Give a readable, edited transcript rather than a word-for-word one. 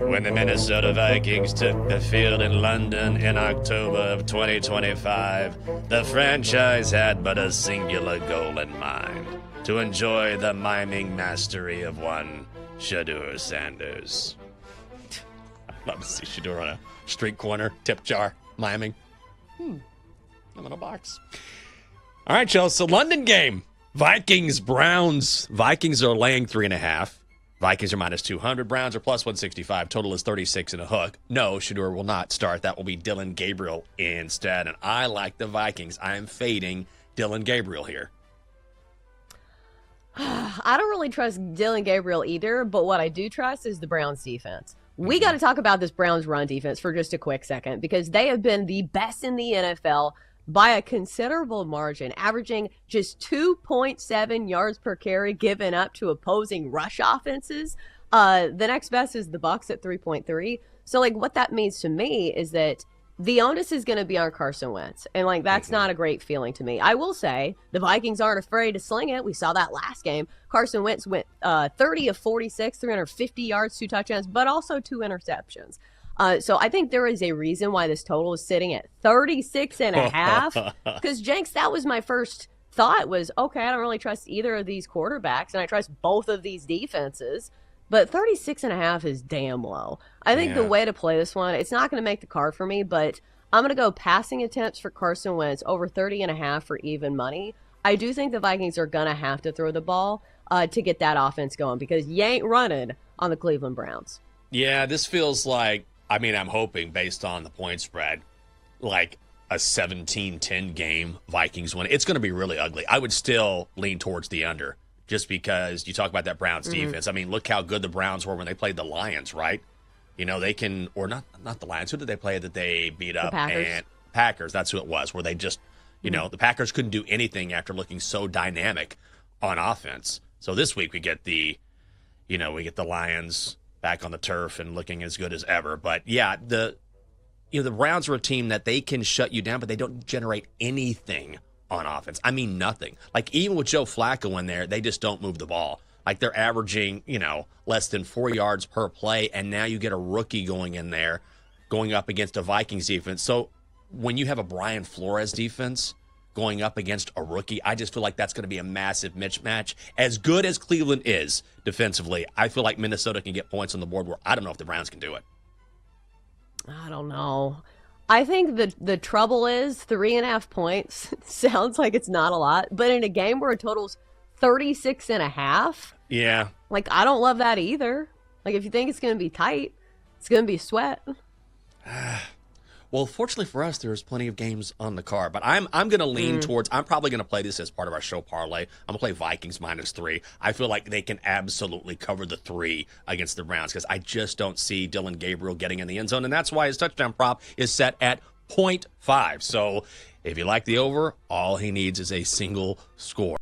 When the Minnesota Vikings took the field in London in October of 2025, the franchise had but a singular goal in mind: to enjoy the miming mastery of one Shedeur Sanders. I'd love to see Shedeur on a street corner, tip jar, miming. I'm in a box. All right, Chelsa, London game. Vikings-Browns. Vikings are laying 3.5. Vikings are minus 200. Browns are plus 165. Total is 36 and a hook. No, Shedeur will not start. That will be Dillon Gabriel instead. And I like the Vikings. I am fading Dillon Gabriel here. I don't really trust Dillon Gabriel either, but what I do trust is the Browns defense. We got to talk about this Browns run defense for just a quick second, because they have been the best in the NFL by a considerable margin, averaging just 2.7 yards per carry given up to opposing rush offenses. The next best is the Bucs at 3.3. So, what that means to me is that the onus is going to be on Carson Wentz. And, that's not a great feeling to me. I will say the Vikings aren't afraid to sling it. We saw that last game. Carson Wentz went 30 of 46, 350 yards, 2 touchdowns, but also 2 interceptions. So I think there is a reason why this total is sitting at 36.5. Because, Jenks, that was my first thought was, okay, I don't really trust either of these quarterbacks, and I trust both of these defenses. But 36.5 is damn low. I think the way to play this one, it's not going to make the card for me, but I'm going to go passing attempts for Carson Wentz over 30.5 for even money. I do think the Vikings are going to have to throw the ball to get that offense going, because you ain't running on the Cleveland Browns. Yeah, this feels like, I'm hoping, based on the point spread, like a 17-10 game, Vikings win. It's going to be really ugly. I would still lean towards the under, just because you talk about that Browns defense. Look how good the Browns were when they played the Lions, right? They can, or not the Lions. Who did they play that they beat up? The Packers. And Packers, that's who it was, where they just, the Packers couldn't do anything after looking so dynamic on offense. So this week we get the Lions back on the turf and looking as good as ever. But yeah, the Browns are a team that they can shut you down, but they don't generate anything on offense. Nothing. Even with Joe Flacco in there, they just don't move the ball. They're averaging, less than 4 yards per play, and now you get a rookie going in there, going up against a Vikings defense. So when you have a Brian Flores defense going up against a rookie, I just feel like that's going to be a massive mismatch. As good as Cleveland is defensively, I feel like Minnesota can get points on the board where I don't know if the Browns can do it. I don't know. I think the trouble is 3.5 points sounds like it's not a lot, but in a game where it totals 36.5, yeah, I don't love that either. If you think it's going to be tight, it's going to be sweat. Well, fortunately for us, there's plenty of games on the card, but I'm going to lean towards, I'm probably going to play this as part of our show parlay. I'm going to play Vikings -3. I feel like they can absolutely cover the 3 against the Browns, because I just don't see Dillon Gabriel getting in the end zone, and that's why his touchdown prop is set at 0.5. So if you like the over, all he needs is a single score.